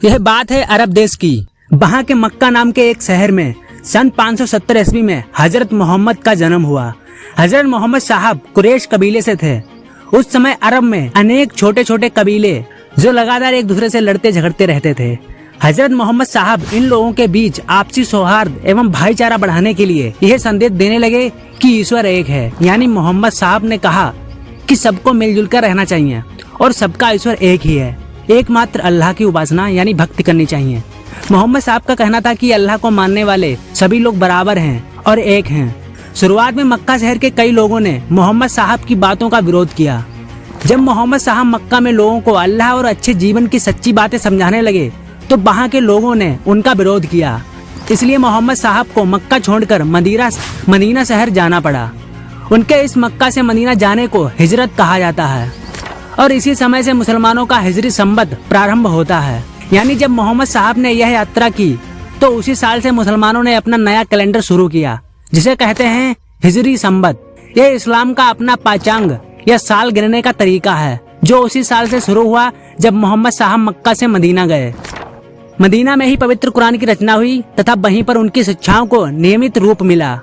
यह बात है अरब देश की। वहाँ के मक्का नाम के एक शहर में सन 570 ईस्वी में हजरत मोहम्मद का जन्म हुआ। हजरत मोहम्मद साहब कुरैश कबीले से थे। उस समय अरब में अनेक छोटे छोटे कबीले जो लगातार एक दूसरे से लड़ते झगड़ते रहते थे। हजरत मोहम्मद साहब इन लोगों के बीच आपसी सौहार्द एवं भाईचारा बढ़ाने के लिए यह संदेश देने लगे कि ईश्वर एक है। यानी मोहम्मद साहब ने कहा कि सबको मिलजुल कर रहना चाहिए और सबका ईश्वर एक ही है। एकमात्र अल्लाह की उपासना यानी भक्ति करनी चाहिए। मोहम्मद साहब का कहना था कि अल्लाह को मानने वाले सभी लोग बराबर हैं और एक हैं। शुरुआत में मक्का शहर के कई लोगों ने मोहम्मद साहब की बातों का विरोध किया। जब मोहम्मद साहब मक्का में लोगों को अल्लाह और अच्छे जीवन की सच्ची बातें समझाने लगे तो वहाँ के लोगों ने उनका विरोध किया। इसलिए मोहम्मद साहब को मक्का छोड़कर मदीना शहर जाना पड़ा। उनके इस मक्का से मदीना जाने को हिजरत कहा जाता है और इसी समय से मुसलमानों का हिजरी संबत प्रारंभ होता है। यानी जब मोहम्मद साहब ने यह यात्रा की तो उसी साल से मुसलमानों ने अपना नया कैलेंडर शुरू किया जिसे कहते हैं हिजरी संबत। यह इस्लाम का अपना पाचांग या साल गिनने का तरीका है जो उसी साल से शुरू हुआ जब मोहम्मद साहब मक्का से मदीना गए। मदीना में ही पवित्र कुरान की रचना हुई तथा वहीं पर उनकी शिक्षाओं को नियमित रूप मिला।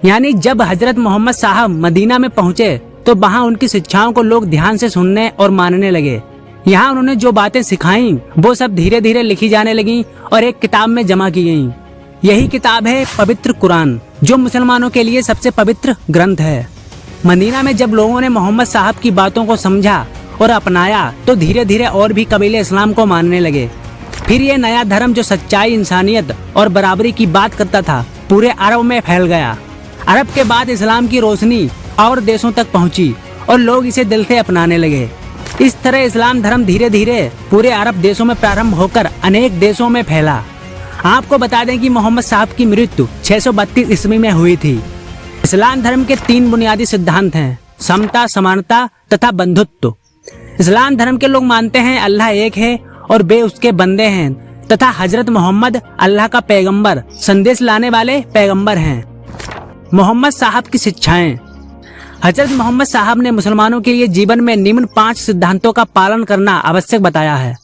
यानी जब हजरत मोहम्मद साहब मदीना में पहुंचे तो वहाँ उनकी शिक्षाओं को लोग ध्यान से सुनने और मानने लगे। यहाँ उन्होंने जो बातें सिखाई वो सब धीरे धीरे लिखी जाने लगी और एक किताब में जमा की गयी। यही किताब है पवित्र कुरान जो मुसलमानों के लिए सबसे पवित्र ग्रंथ है। मदीना में जब लोगों ने मोहम्मद साहब की बातों को समझा और अपनाया तो धीरे धीरे और भी कबीले इस्लाम को मानने लगे। फिर ये नया धर्म जो सच्चाई, इंसानियत और बराबरी की बात करता था पूरे अरब में फैल गया। अरब के बाद इस्लाम की रोशनी और देशों तक पहुंची और लोग इसे दिल से अपनाने लगे। इस तरह इस्लाम धर्म धीरे धीरे पूरे अरब देशों में प्रारंभ होकर अनेक देशों में फैला। आपको बता दें कि मोहम्मद साहब की मृत्यु 632 ईस्वी में हुई थी। इस्लाम धर्म के 3 बुनियादी सिद्धांत हैं, समता, समानता तथा बंधुत्व। इस्लाम धर्म के लोग मानते हैं अल्लाह एक है और वे उसके बंदे हैं तथा हजरत मोहम्मद अल्लाह का पैगंबर, संदेश लाने वाले पैगंबर हैं। मोहम्मद साहब की शिक्षाएं। हजरत मोहम्मद साहब ने मुसलमानों के लिए जीवन में निम्न 5 सिद्धांतों का पालन करना आवश्यक बताया है।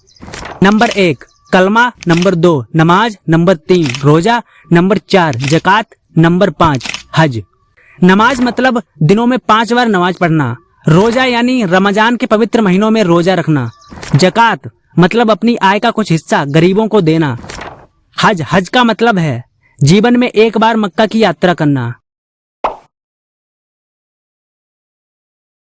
नंबर 1 कलमा, नंबर 2 नमाज, नंबर 3 रोजा, नंबर 4 ज़कात, नंबर 5 हज। नमाज मतलब दिनों में 5 बार नमाज पढ़ना। रोजा यानी रमजान के पवित्र महीनों में रोजा रखना। ज़कात मतलब अपनी आय का कुछ हिस्सा गरीबों को देना। हज का मतलब है जीवन में एक बार मक्का की यात्रा करना।